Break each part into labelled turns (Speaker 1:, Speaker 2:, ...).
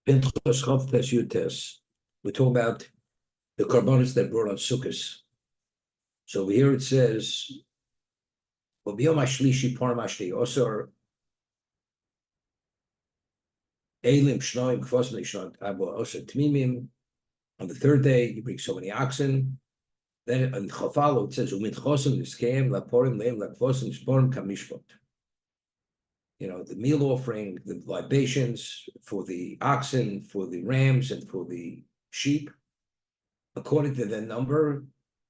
Speaker 1: Pinchas Chav Tes Yutes. We're talking about the carbonates that brought on Sukkahs. So over here it says, "V'biyom hashlishi par mashli osor elim shnoim kfos nishnot abo osor tmimim." On the third day, you bring so many oxen. Then in Chafalo it says, "Umin chosim niskeim laporim leim lakvosim sporim kamishpot." You know, the meal offering, the libations for the oxen, for the rams, and for the sheep, according to the number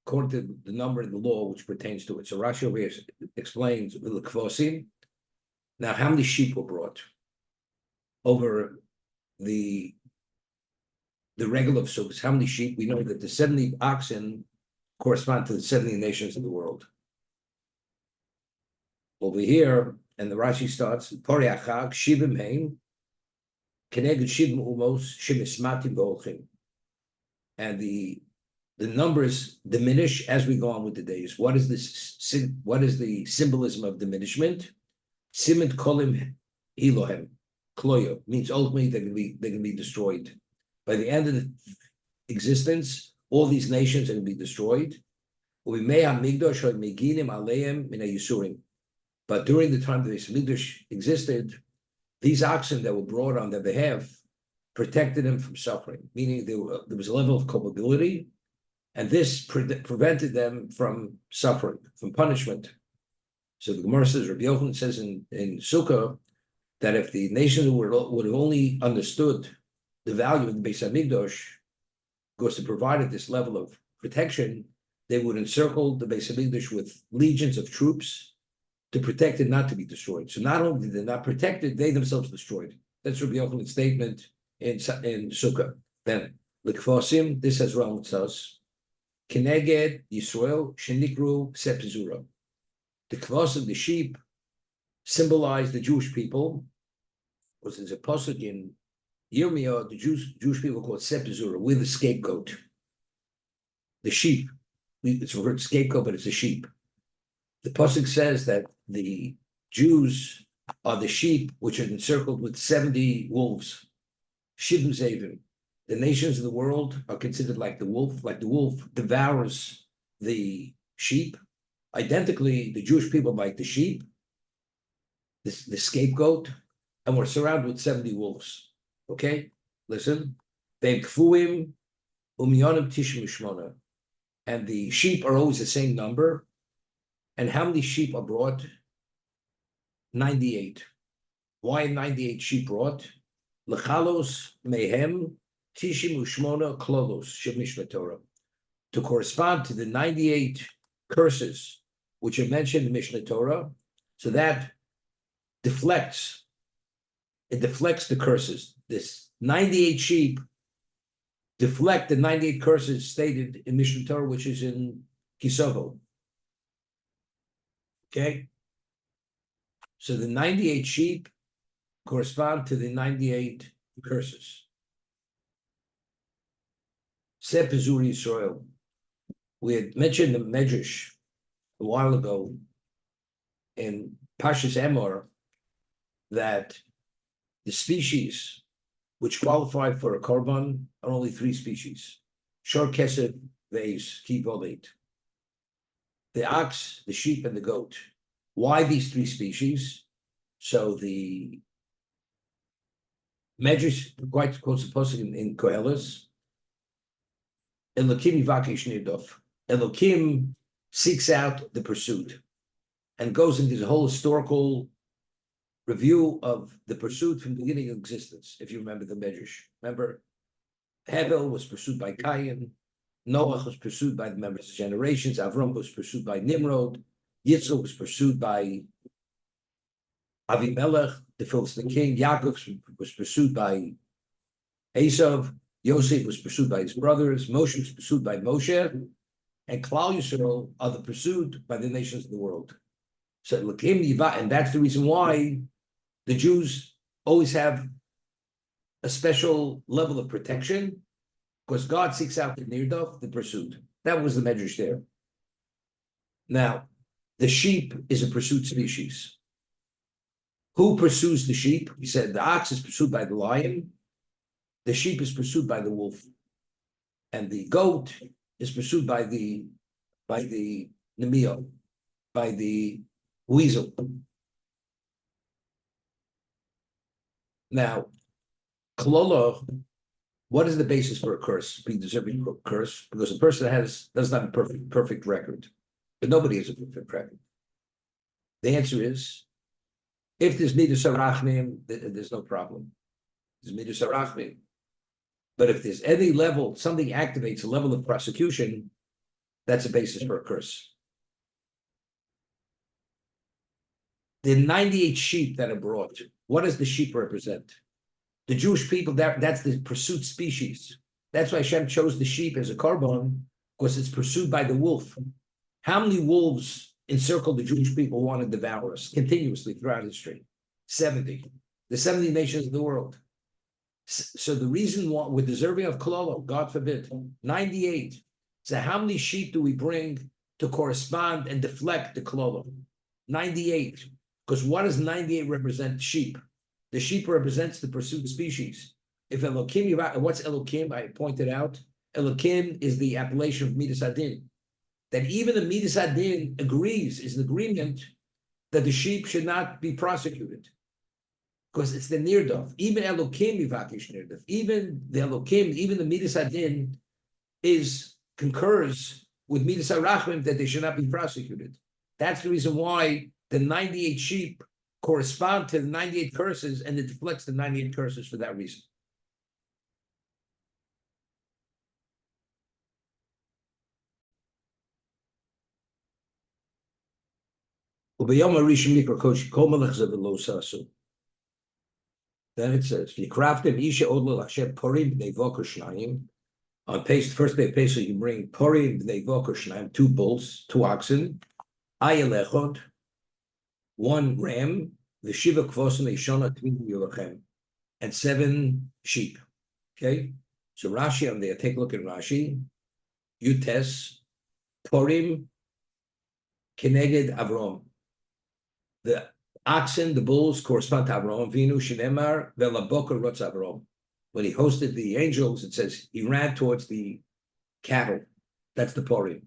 Speaker 1: in the law which pertains to it. So Rashi over here explains the kvosim. Now, how many sheep were brought over the regular sukkahs? How many sheep? We know that the 70 oxen correspond to the 70 nations of the world. Over here, and the Rashi starts, Poriachag, Shivim Heim, Keneged Shivim Umos, Shimismatim Volchim. And the numbers diminish as we go on with the days. What is the symbolism of diminishment? Simit Kolim Elohem, Kloyo, means ultimately they're going to be destroyed. By the end of the existence, all these nations are going to be destroyed. But during the time that the Lineage existed, these oxen that were brought on their behalf protected them from suffering, meaning there was a level of culpability, and this prevented them from suffering, from punishment. So the Gemara says, Rabbi Yochanan says in Sukkah, that if the nation would have only understood the value of the Beis Hamikdash, because it provided this level of protection, they would encircle the Beis Hamikdash with legions of troops to protect it not to be destroyed. So not only did they not protect it, they themselves destroyed it. That's Rabbi Yochanan's statement in Sukkah. Then, L'kfosim, this has wrong with us. Keneged Yisrael shenikru sepizura. The kvosim, the sheep, symbolize the Jewish people, because there's a pasuk in Yirmiyah, the Jewish people call it sepizura. We're the scapegoat. The sheep. It's referred to scapegoat, but it's a sheep. The pasuk says that the Jews are the sheep which are encircled with 70 wolves. Shivim Zavim. The nations of the world are considered like the wolf. Like the wolf devours the sheep. Identically, the Jewish people like the sheep, the scapegoat, and we're surrounded with 70 wolves. Okay, listen. And the sheep are always the same number. And how many sheep are brought? 98. Why 98 sheep brought? Lechalos mehem tishim ushmona klolos shemishna Torah. To correspond to the 98 curses which are mentioned in Mishnah Torah, so that deflects the curses. This 98 sheep deflect the 98 curses stated in Mishnah Torah, which is in Kisovo. Okay? So the 98 sheep correspond to the 98 curses. Sepizuri Yisrael. We had mentioned the Medrash a while ago in Pashas Emor that the species which qualify for a korban are only 3 species: shor, kesef, veis, ki voleit. The ox, the sheep, and the goat. Why these 3 species? So the Medrash quite quotes a pasuk in Koheles. Elokim yivakesh nirdof. Elokim seeks out the pursuit and goes into the whole historical review of the pursuit from the beginning of existence. If you remember the Medrash, remember Hevel was pursued by Cain. Noah was pursued by the members of generations. Avram was pursued by Nimrod. Yitzchak was pursued by Avimelech, the Philistine king. Yaakov was pursued by Esav. Yosef was pursued by his brothers. Moshe was pursued by Moshe. And Klal Yisrael are the pursued by the nations of the world. So and that's the reason why the Jews always have a special level of protection, because God seeks out the Nirdov, the pursued. That was the Medrash there. Now, the sheep is a pursued species. Who pursues the sheep? We said the ox is pursued by the lion, the sheep is pursued by the wolf, and the goat is pursued by the nemio, by the weasel. Now, kololo, what is the basis for a curse? Be deserving of a curse? Because a person doesn't have a perfect record, but nobody has a perfect record. The answer is, if there's midas harachmim, there's no problem. There's midas harachmim. But if there's any level, something activates a level of prosecution, that's a basis for a curse. The 98 sheep that are brought, what does the sheep represent? The Jewish people, that's the pursued species. That's why Hashem chose the sheep as a korban, because it's pursued by the wolf. How many wolves encircle the Jewish people who want to devour us continuously throughout history? 70. The 70 nations of the world. So the reason why we're deserving of kololo, God forbid, 98. So how many sheep do we bring to correspond and deflect the kololo? 98. Because what does 98 represent? Sheep. The sheep represents the pursued species. If Elokim, what's Elokim? I pointed out, Elokim is the appellation of Midas Adin. That even the Midas Adin is an agreement that the sheep should not be prosecuted. Because it's the Nirdov. Even Elokim Yivakish Nirdov. Even the Elokim, even the Midas Adin concurs with Midas Harachmim that they should not be prosecuted. That's the reason why the 98 sheep correspond to the 98 curses, and it deflects the 98 curses for that reason. Then it says, on page, first day of Pesach, you bring Porim b'nei Voker Shnayim, 2 bulls, 2 oxen, Ayel Echod, 1 ram, the Shiva Kvosim Eishona Tvim Yolachem, and 7 sheep. Okay, so Rashi on there. Take a look at Rashi. Yutes Porim Keneged Avrom. The oxen, the bulls, correspond to Avrom. Vinu Shenemar Velaboker Rotz Avrom. When he hosted the angels, it says he ran towards the cattle. That's the Porim.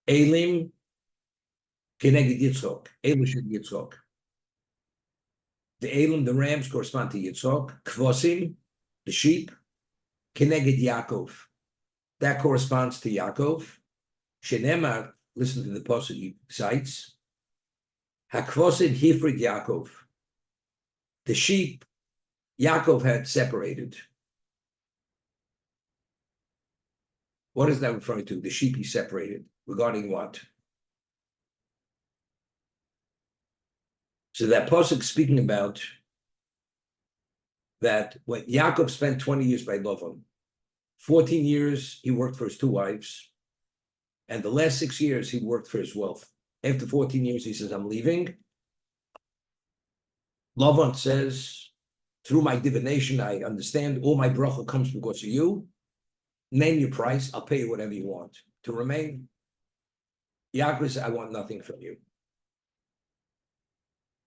Speaker 1: Elim Keneged Yitzchok. Elushid Yitzchok. The Elim, the rams, correspond to Yitzchok. Kvosim, the sheep. Keneged Yaakov. That corresponds to Yaakov. Shenemar, listen to the pasuk he cites. Hakvosim Hifrid Yaakov. The sheep, Yaakov had separated. What is that referring to? The sheep he separated. Regarding what? So that pasuk speaking about that when Yaakov spent 20 years by Lavan, 14 years he worked for his 2 wives, and the last 6 years he worked for his wealth. After 14 years, he says, I'm leaving. Lavan says, through my divination, I understand all my bracha comes because of you. Name your price, I'll pay you whatever you want to remain. Yaakov says, I want nothing from you.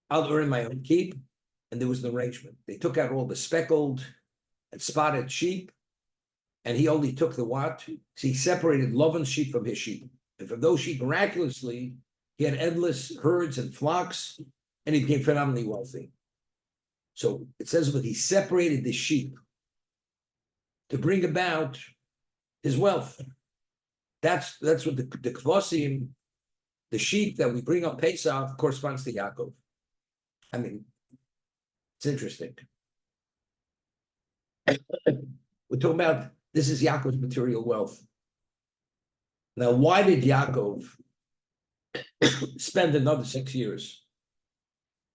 Speaker 1: I'll earn my own keep. And there was an arrangement. They took out all the speckled and spotted sheep, and he only took the what? So he separated Lavan's sheep from his sheep. And from those sheep, miraculously, he had endless herds and flocks, and he became phenomenally wealthy. So it says that he separated the sheep to bring about his wealth. That's what the kvosim, the sheep that we bring on Pesach, corresponds to Yaakov. I mean, it's interesting. We're talking about, this is Yaakov's material wealth. Now, why did Yaakov spend another 6 years?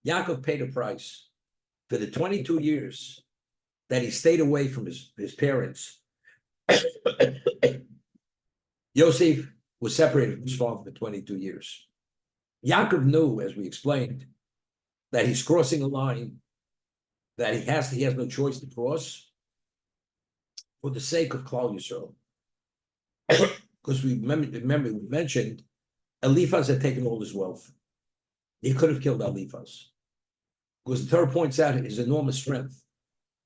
Speaker 1: Yaakov paid a price for the 22 years that he stayed away from his parents. Yosef was separated from his father for 22 years. Yaakov knew, as we explained, that he's crossing a line that he has no choice to cross for the sake of Klal Yisrael. Because we mentioned Eliphaz had taken all his wealth. He could have killed Eliphaz. Because the Torah points out his enormous strength.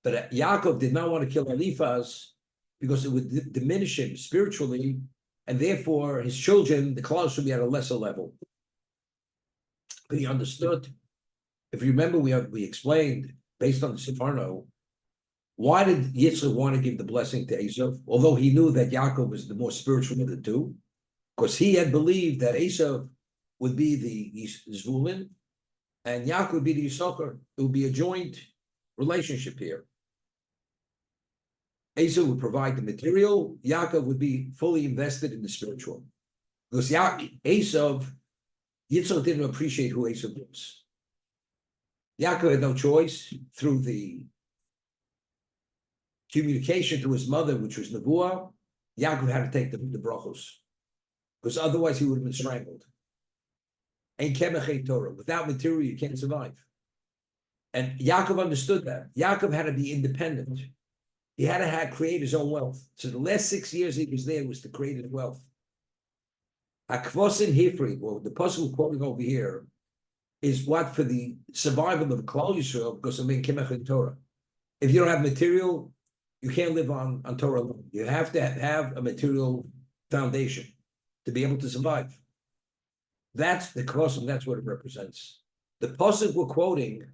Speaker 1: But Yaakov did not want to kill Eliphaz because it would diminish him spiritually, and therefore his children, the Klal, should be at a lesser level. But he understood. If you remember, we explained, based on the Sefarno, why did Yitzchak want to give the blessing to Esav, although he knew that Yaakov was the more spiritual of the two? Because he had believed that Esav would be the Zvulun, and Yaakov would be the Yisachar. It would be a joint relationship here. Esav would provide the material, Yaakov would be fully invested in the spiritual. Because Yitzchak didn't appreciate who Esav was. Yaakov had no choice through the communication to his mother, which was Nebuah. Yaakov had to take the brachos, because otherwise he would have been strangled. Ain't kemech ain't Torah. Without material, you can't survive. And Yaakov understood that. Yaakov had to be independent. He had to create his own wealth. So the last 6 years he was there was to create his wealth. Akvosin Hifri, or the puzzle we're quoting over here, is what for the survival of Klal Yisrael, because of being Kemech and Torah. If you don't have material, you can't live on Torah alone. You have to have a material foundation to be able to survive. That's the Kvosim, that's what it represents. The puzzle we're quoting,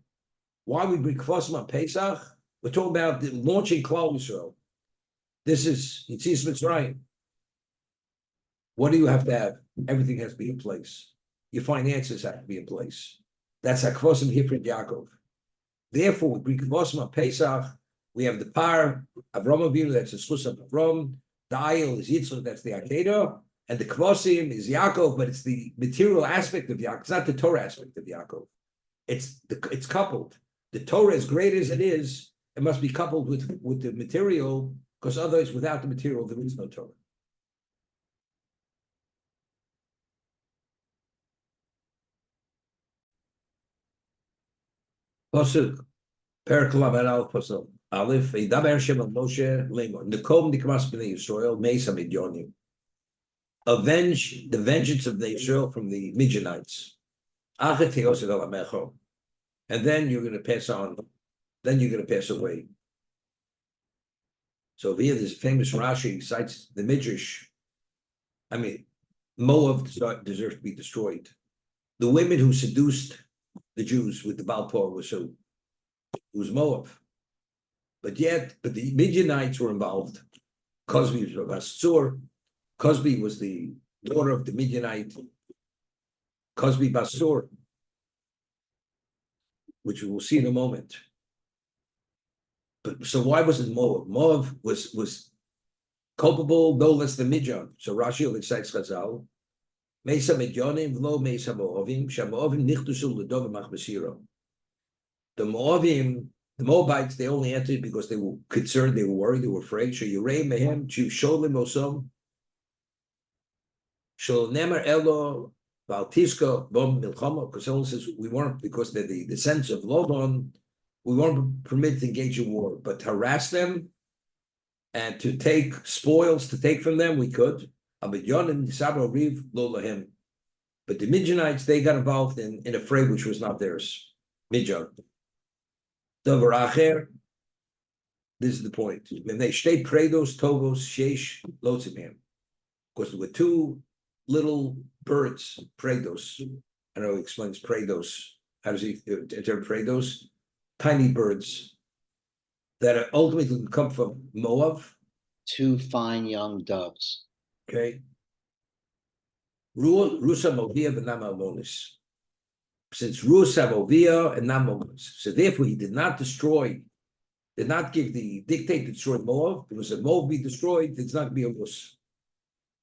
Speaker 1: why we bring Kvosim on Pesach, we're talking about launching Klal Yisrael. This is Yitzis Mitzrayim. What do you have to have? Everything has to be in place. Your finances have to be in place. That's Hakvosim Hifrid Yaakov. Therefore, we bring Kvosim on Pesach. We have the Par, Avram Avinu, that's the Schus of Avram. The Ayil is Yitzchak, that's the Akedah. And the Kvosim is Yaakov, but it's the material aspect of Yaakov. It's not the Torah aspect of Yaakov. It's coupled. The Torah, as great as it is, it must be coupled with the material, because otherwise, without the material, there is no Torah. Pasuk, Perek Lavan Aleph Pasuk Aleph. Yidaber Hashem al Moshe Lemor Nekom Nikmas Bnei Yisrael Meisa Midyonim. Avenge the vengeance of the Israel from the Midianites. Achet Teosed al Amecho. And then you're going to pass on. Then you're going to pass away. So here, there's a famous Rashi cites the Midrash. I mean, Moab deserves to be destroyed. The women who seduced the Jews with the Baal Por was who? It was Moab. But the Midianites were involved. Cosby was Basur. Cosby was the daughter of the Midianite. Cosby Basur, which we will see in a moment. But so why wasn't Moab? Moab was culpable no less than Midian. So Rashi cites Chazal. Mesa Midyanim v'lo Mesa Moavim. Shamoavim nichtusul l'dov machbesiro. The Moabites, they only entered because they were concerned, they were worried, they were afraid. So Yirei mehem sholim osom. Shol nemer elo valtiska bom milchama. Because someone says we weren't, because they're the descendants of Lavan, we weren't permitted to engage in war, but to harass them and to take spoils, to take from them, we could. But the Midianites, they got involved in a fray which was not theirs. Midian. This is the point. When they stayed predos, tovos, sheish, lotzimim. Because there were two little birds, predos. I don't know, he explains predos. How does he interpret predos? Tiny birds that are ultimately come from Moab.
Speaker 2: Two fine young doves.
Speaker 1: Okay. Rusa Movia v'Nama Amonis. Since Rusa Movia and Nama Amonis. So therefore he did not give the dictate to destroy Moab, because if Moab be destroyed, it's not going to be a Rus.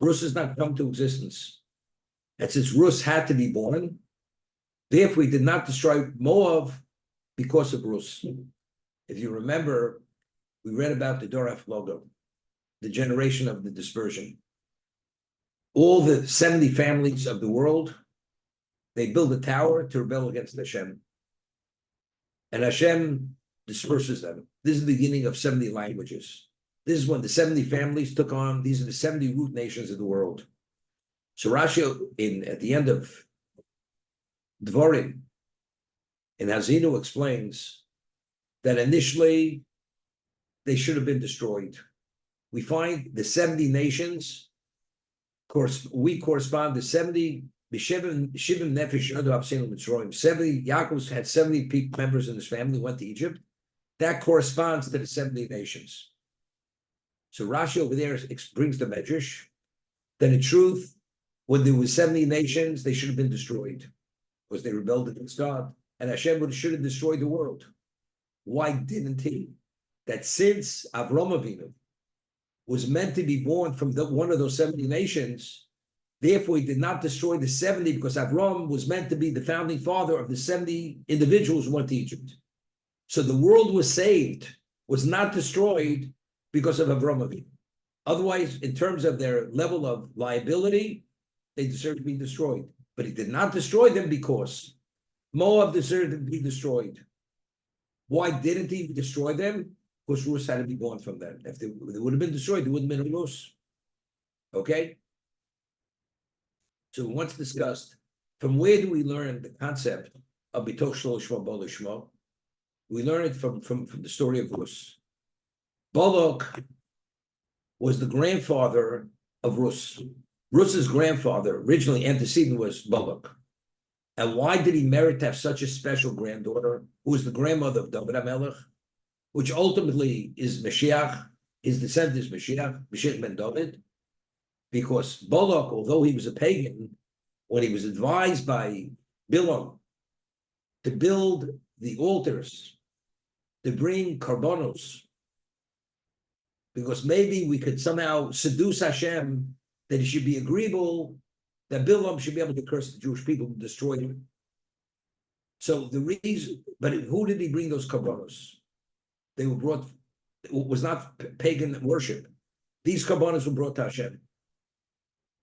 Speaker 1: Rus has not come to existence. And since Rus had to be born, therefore he did not destroy Moab because of Rus. If you remember, we read about the Doraf Logo, the generation of the dispersion. All the 70 families of the world, they build a tower to rebel against Hashem. And Hashem disperses them. This is the beginning of 70 languages. This is when the 70 families took on, these are the 70 root nations of the world. So Rashi, at the end of Dvorim, in Hazinu explains that initially they should have been destroyed. We find the 70 nations, we correspond to 70, Shivim Nefesh Yodav Sinu Mitzrayim. 70, Yaakov had 70 members in his family, went to Egypt. That corresponds to the 70 nations. So Rashi over there brings the Medrash. Then in truth, when there was 70 nations, they should have been destroyed because they rebelled against God. And Hashem should have destroyed the world. Why didn't he? That since Avram Avinu was meant to be born from one of those 70 nations, therefore he did not destroy the 70 because Avram was meant to be the founding father of the 70 individuals who went to Egypt. So the world was saved, was not destroyed because of Avram Avinu. Otherwise, in terms of their level of liability, they deserve to be destroyed. But he did not destroy them because Moab deserved to be destroyed. Why didn't he destroy them? Because Rus had to be born from them. If they would have been destroyed, there wouldn't have been a Rus. Okay? So once discussed, from where do we learn the concept of Bitoch Shlo Shmo Bo Lishmo? We learn it from the story of Rus. Balak was the grandfather of Rus. Rus's grandfather, originally antecedent, was Balak. And why did he merit to have such a special granddaughter, who was the grandmother of David HaMelech, which ultimately is Mashiach, his descendant is Mashiach ben David? Because Balak, although he was a pagan, when he was advised by Bilam to build the altars, to bring karbonos, because maybe we could somehow seduce Hashem that he should be agreeable, that Bilam should be able to curse the Jewish people and destroy them. So the reason, but who did he bring those karbonos? They were brought, it was not pagan worship. These karbonos were brought to Hashem.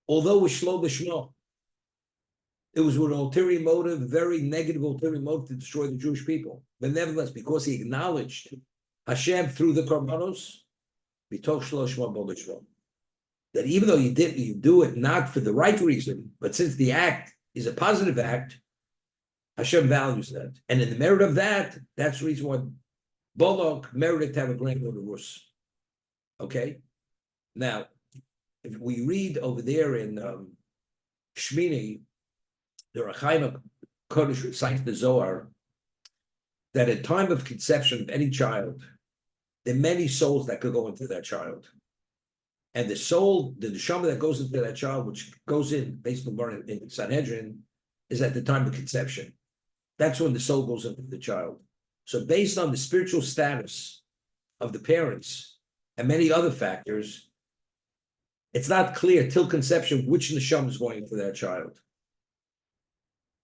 Speaker 1: Although it was shlo b'shmo, it was with an ulterior motive, very negative ulterior motive to destroy the Jewish people. But nevertheless, because he acknowledged Hashem through the karbonos, bitoch shlo shmo bo lishmo, that even though you do it not for the right reason, but since the act is a positive act, Hashem values that. And in the merit of that, that's the reason why Balak merited to have a granddaughter Rus. Okay? Now, if we read over there in Shmini, the Rechaim Kodesh recites the Zohar, that at time of conception of any child, there are many souls that could go into that child. And the soul, the neshama that goes into that child, which goes in, based on the in Sanhedrin, is at the time of conception. That's when the soul goes into the child. So based on the spiritual status of the parents and many other factors, it's not clear till conception which neshama is going into that child.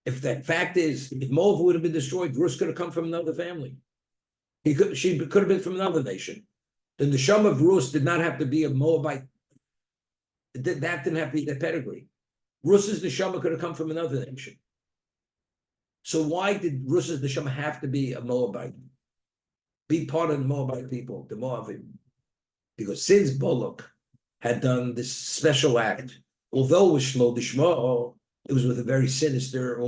Speaker 1: If that fact is, if Moab would have been destroyed, Rus could have come from another family. She could have been from another nation. The neshama of Rus did not have to be a Moabite. That didn't have to be their pedigree. Rus's neshama could have come from another nation. So why did Rus's neshama have to be a Moabite? Be part of the Moabite people, the Moabim. Because since Balak had done this special act, although it was shlo d'shmo, it was with a very sinister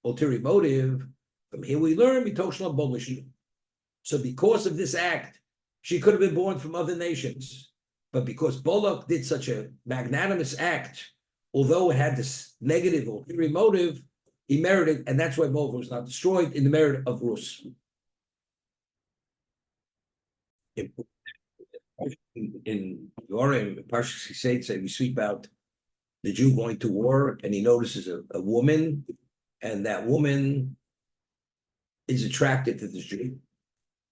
Speaker 1: ulterior motive. From here we learn bitoch shlo bo lishmo. So because of this act, she could have been born from other nations. But because Balak did such a magnanimous act, although it had this negative ulterior motive, he merited, and that's why Moab was not destroyed, in the merit of Rus. In Yorim, Parshas Yisrael, we speak about the Jew going to war, and he notices a woman, and that woman is attracted to this Jew.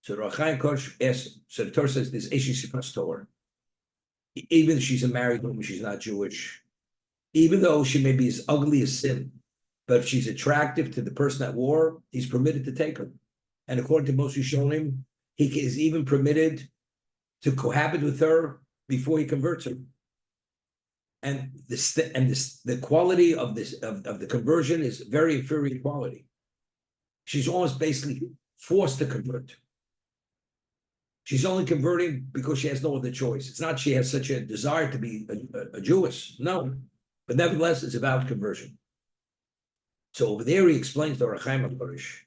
Speaker 1: So the Rachaim Kodesh asks, so the Torah says this Eish Sifas Torah. Even if she's a married woman, she's not Jewish. Even though she may be as ugly as sin, but if she's attractive to the person at war, he's permitted to take her. And according to Moshe Shonim, he is even permitted to cohabit with her before he converts her. And the quality of the conversion is very inferior quality. She's almost basically forced to convert. She's only converting because she has no other choice. It's not she has such a desire to be a Jewess. No. But nevertheless, it's about conversion. So over there, he explains to Rachaim HaKodesh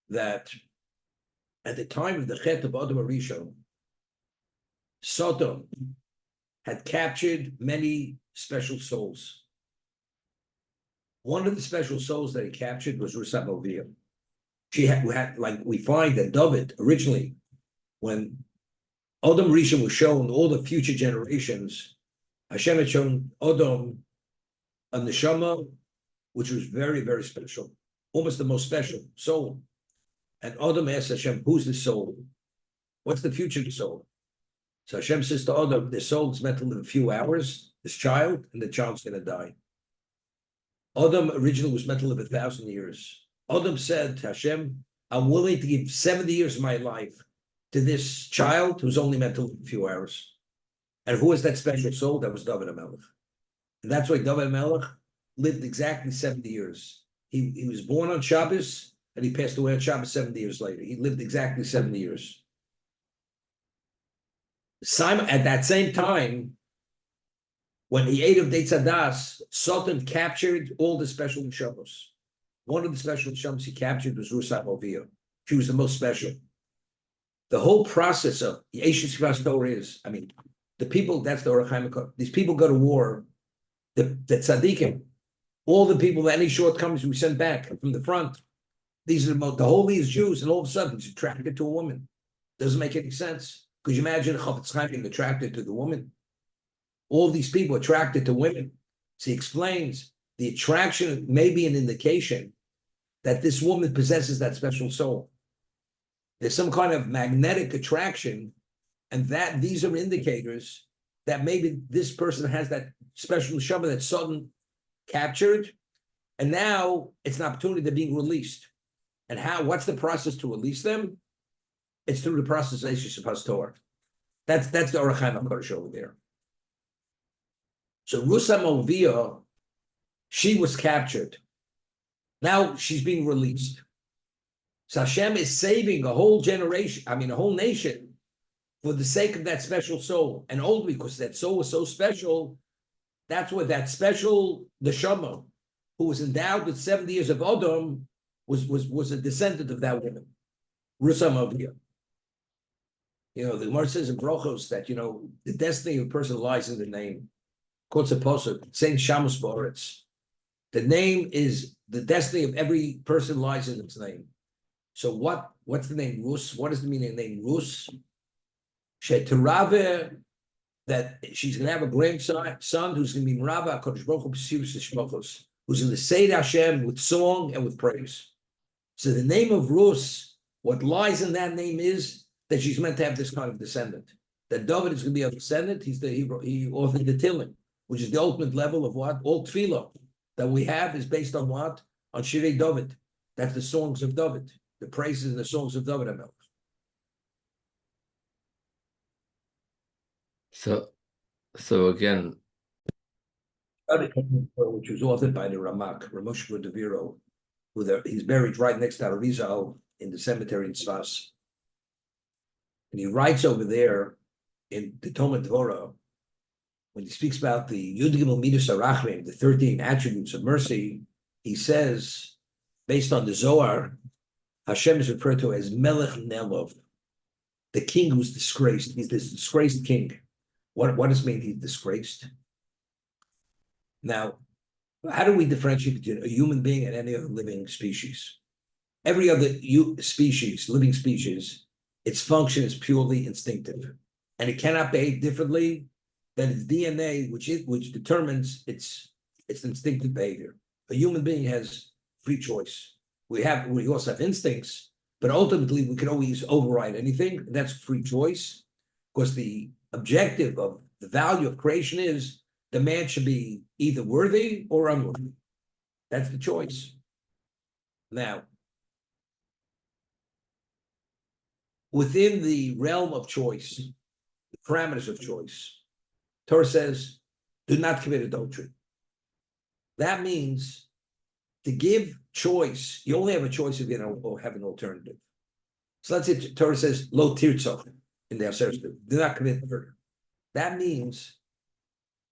Speaker 1: that at the time of the Chet of Adam HaRishon, Sodom had captured many special souls. One of the special souls that he captured was Rusam Ovia. She had, like we find that David originally, when Adam Rishon was shown all the future generations, Hashem had shown Adam a neshama, which was very, very special, almost the most special soul. And Adam asked Hashem, who's the soul? What's the future of the soul? So Hashem says to Adam, the soul is meant to live a few hours, this child, and the child's going to die. Adam originally was meant to live 1,000 years. Adam said to Hashem, I'm willing to give 70 years of my life to this child who's only meant to live a few hours. And who was that special soul? That was David HaMelech. And that's why David HaMelech lived exactly 70 years. He was born on Shabbos, and he passed away on Shabbos 70 years later. He lived exactly 70 years. Simon, at that same time, when he ate of Deitz Hadas, Satan captured all the special neshamos. One of the special neshamos he captured was Rusam Ovia. She was the most special. The whole process of the Eishes Torah is, I mean, the people, that's the Orach Chaim, these people go to war, the tzaddikim, all the people, any shortcomings we send back from the front, these are the holiest Jews, and all of a sudden he's attracted to a woman. Doesn't make any sense. Could you imagine Chafetz Chaim being attracted to the woman? All these people attracted to women. So he explains the attraction may be an indication that this woman possesses that special soul. There's some kind of magnetic attraction, and that these are indicators that maybe this person has that special neshama that Satan captured, and now it's an opportunity they're being released. And what's the process to release them? It's through the process of Eishes Torah. That's the Orach Chaim HaKadosh over there. So Rusam Ovia, she was captured. Now she's being released. So Hashem is saving a whole generation, I mean a whole nation, for the sake of that special soul. And only because that soul was so special, that's what that special neshama, who was endowed with 70 years of Adam, was a descendant of that woman, Rusam Ovia. You know, the Gemara says in Brochos that, you know, the destiny of a person lies in the name. Quotes a posuk, saying Shamus Ba'aretz. The name is, the destiny of every person lies in its name. So what's the name Rus? What is the meaning of the name Rus? She'terave, that she's going to have a grandson who's going to be Merava HaKadosh Baruch Hu B'sirus Shmachos, who's going to say to Hashem with song and with praise. So the name of Rus, what lies in that name is that she's meant to have this kind of descendant. That David is going to be a descendant. He authored the Tillim, which is the ultimate level of what? All tefillah that we have is based on what? On Shirei David. That's the songs of David, the praises and the songs of David HaMelech.
Speaker 3: So again,
Speaker 1: which was authored by the Ramak, Ramosh Deviro, he's buried right next to Arizal in the cemetery in Sfas. And he writes over there in the Talmud Dvorah, when he speaks about the Yud Gimel Midas Arachrim, the 13 attributes of mercy, he says, based on the Zohar, Hashem is referred to as Melech Nelov, the king who's disgraced. He's this disgraced king. What does it mean he's disgraced? Now, how do we differentiate between a human being and any other living species? Every other living species, its function is purely instinctive, and it cannot behave differently than its DNA, which determines its instinctive behavior. A human being has free choice. We also have instincts, but ultimately we can always override anything. That's free choice, because the objective of the value of creation is the man should be either worthy or unworthy. That's the choice. Now, within the realm of choice, the parameters of choice, Torah says, do not commit adultery. That means to give choice, you only have a choice if you don't have an alternative. So let's say Torah says, lo tirtzach in the Aseret, do not commit murder. That means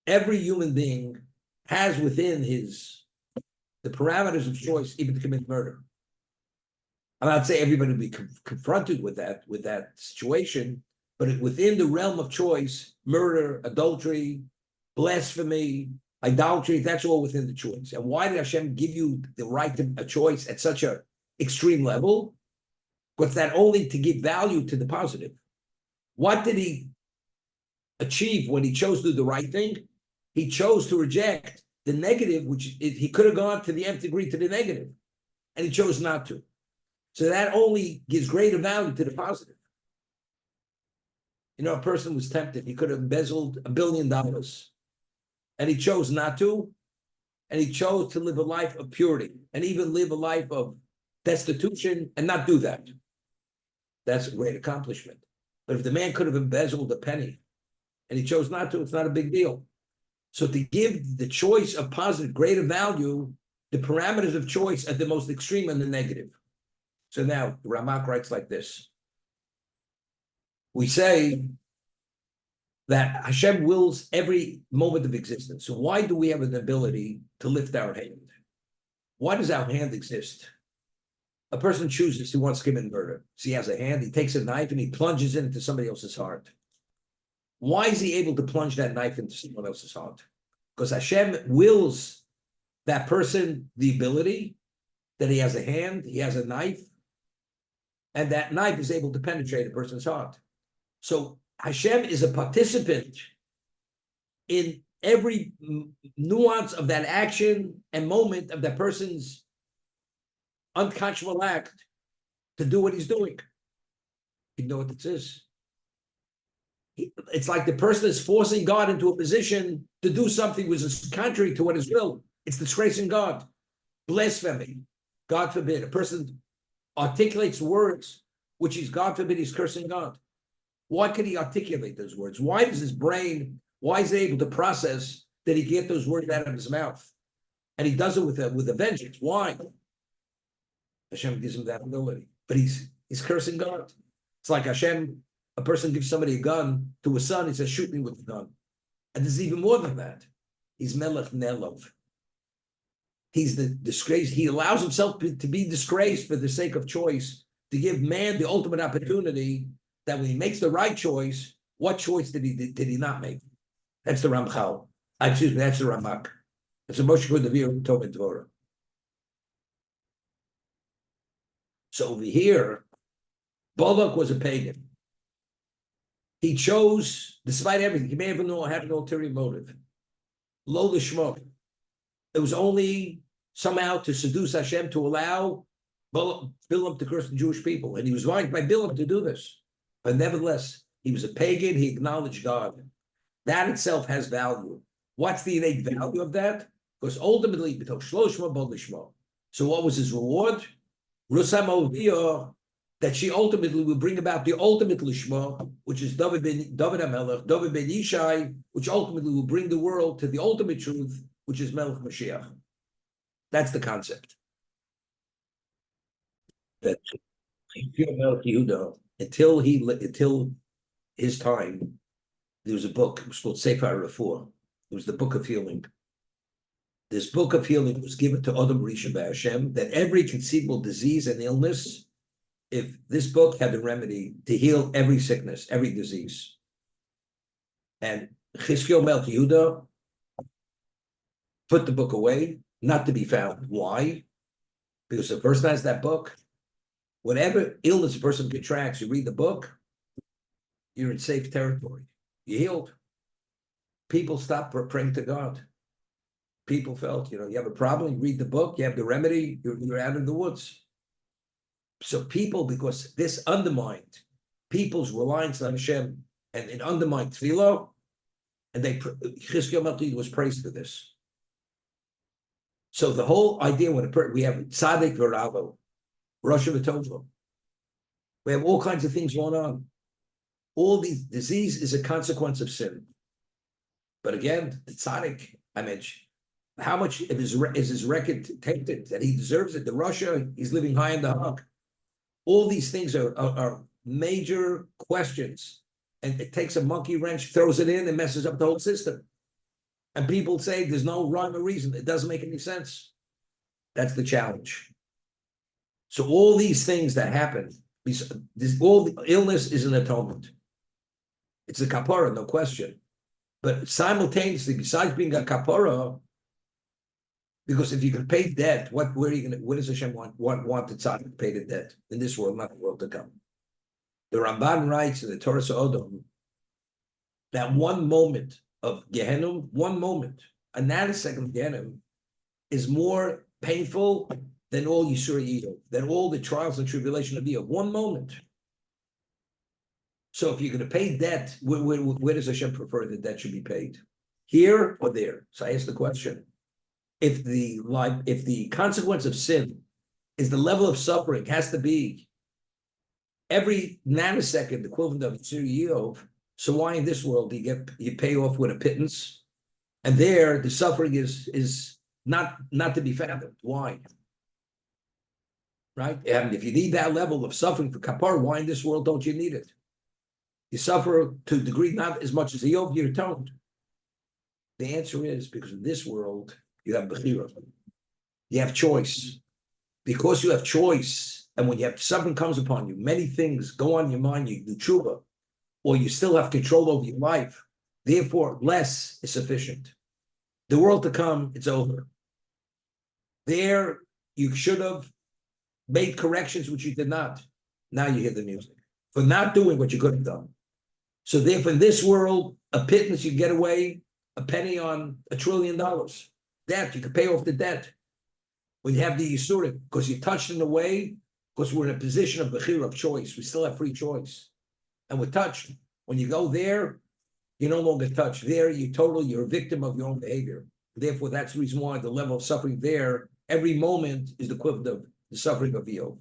Speaker 1: every human being has within the parameters of choice even to commit murder. I'm not saying everybody will be confronted with that situation, But within the realm of choice, murder, adultery, blasphemy, idolatry, that's all within the choice. And why did Hashem give you the right to a choice at such a extreme level? Because that only to give value to the positive. What did he achieve when he chose to do the right thing? He chose to reject the negative, which he could have gone to the nth degree to the negative, and he chose not to. So that only gives greater value to the positive. You know, a person was tempted, he could have embezzled $1 billion, and he chose not to, and he chose to live a life of purity, and even live a life of destitution, and not do that. That's a great accomplishment. But if the man could have embezzled a penny, and he chose not to, it's not a big deal. So to give the choice of positive greater value, the parameters of choice are the most extreme and the negative. So now Ramak writes like this. We say that Hashem wills every moment of existence. So why do we have an ability to lift our hand? Why does our hand exist? A person chooses he wants to commit murder. So he has a hand, he takes a knife and he plunges it into somebody else's heart. Why is he able to plunge that knife into someone else's heart? Because Hashem wills that person the ability that he has a hand, he has a knife, and that knife is able to penetrate a person's heart. So Hashem is a participant in every nuance of that action and moment of that person's unconscionable act to do what he's doing. You know what this is? It's like the person is forcing God into a position to do something which is contrary to what his will. It's disgracing God. Blasphemy. God forbid. A person articulates words which is, God forbid, he's cursing God. Why can he articulate those words? Why does his brain, why is he able to process that he can get those words out of his mouth? And he does it with a vengeance. Why? Hashem gives him that ability. But he's cursing God. It's like Hashem, a person gives somebody a gun to a son, he says, shoot me with the gun. And there's even more than that. He's Melech Nelov. He's the disgrace. He allows himself to be disgraced for the sake of choice, to give man the ultimate opportunity that when he makes the right choice, what choice did he not make? That's the Ramchal. Excuse me, that's the Ramak. It's a Moshe Kudavir Tov and Dvorah. So over here, Balak was a pagan. He chose, despite everything, he may have had an ulterior motive. Lo lishmo. It was only somehow to seduce Hashem to allow Bilam to curse the Jewish people. And he was vying by Bilam to do this. But nevertheless, he was a pagan, he acknowledged God. That itself has value. What's the innate value of that? Because ultimately, so what was his reward? That she ultimately will bring about the ultimate lishma, which is David HaMelech, David ben Yishai, which ultimately will bring the world to the ultimate truth, which is Melech Mashiach. That's the concept. That Melech Yehuda, until his time, there was a book. It was called Sefer Refuah. It was the book of healing. This book of healing was given to Adam Rishon by Hashem, that every conceivable disease and illness, if this book had the remedy to heal every sickness, every disease. And Chizkiyahu Melech Yehuda put the book away, not to be found. Why? Because the person has that book, whatever illness a person contracts, you read the book, you're in safe territory. You're healed. People stopped praying to God. People felt, you have a problem, you read the book, you have the remedy, you're out in the woods. So people, because this undermined people's reliance on Hashem, and it undermined Tefillah, and Chizkiyahu Melech Yehuda was praised for this. So the whole idea, when we have Tzaddik V'Ravo, Rosh V'Tova, we have all kinds of things going on. All these disease is a consequence of sin. But again, the Tzaddik, I mentioned, how much of is his record tainted that he deserves it? The Russia, he's living high in the hog. All these things are major questions. And it takes a monkey wrench, throws it in, and messes up the whole system. And people say there's no rhyme or reason. It doesn't make any sense. That's the challenge. So all these things that happen, all the illness is an atonement. It's a kapara, no question. But simultaneously, besides being a kapara, because if you can pay debt, what does Hashem want the tzaddik to pay the debt in this world, not the world to come? The Ramban writes in the Torah Sodom that one moment of Gehenna, a nanosecond of Gehenna, is more painful than all Yisur Yov, than all the trials and tribulation of Yov. One moment. So if you're going to pay debt, where does Hashem prefer that debt should be paid? Here or there? So I ask the question. If the consequence of sin is the level of suffering has to be every nanosecond equivalent of Yisur Yov, so why in this world do you pay off with a pittance, and there the suffering is not to be fathomed? Why? Right? And if you need that level of suffering for kapar, why in this world don't you need it? You suffer to a degree not as much as the Yov, you're atoned. The answer is because in this world you have bechira, you have choice. Because you have choice, and when you have suffering comes upon you, many things go on your mind. You do tshuva, or you still have control over your life. Therefore, less is sufficient. The world to come, it's over. There, you should have made corrections which you did not. Now you hear the music for not doing what you could have done. So therefore, in this world, a pittance you get away, a penny on $1 trillion. Debt, you can pay off the debt. When you have the Yisurim, because you touched in a way, because we're in a position of bechira, of choice. We still have free choice. And we're touched. When you go there, you're no longer touched. There, you're a victim of your own behavior. Therefore, that's the reason why the level of suffering there, every moment is the equivalent of the suffering of Yov.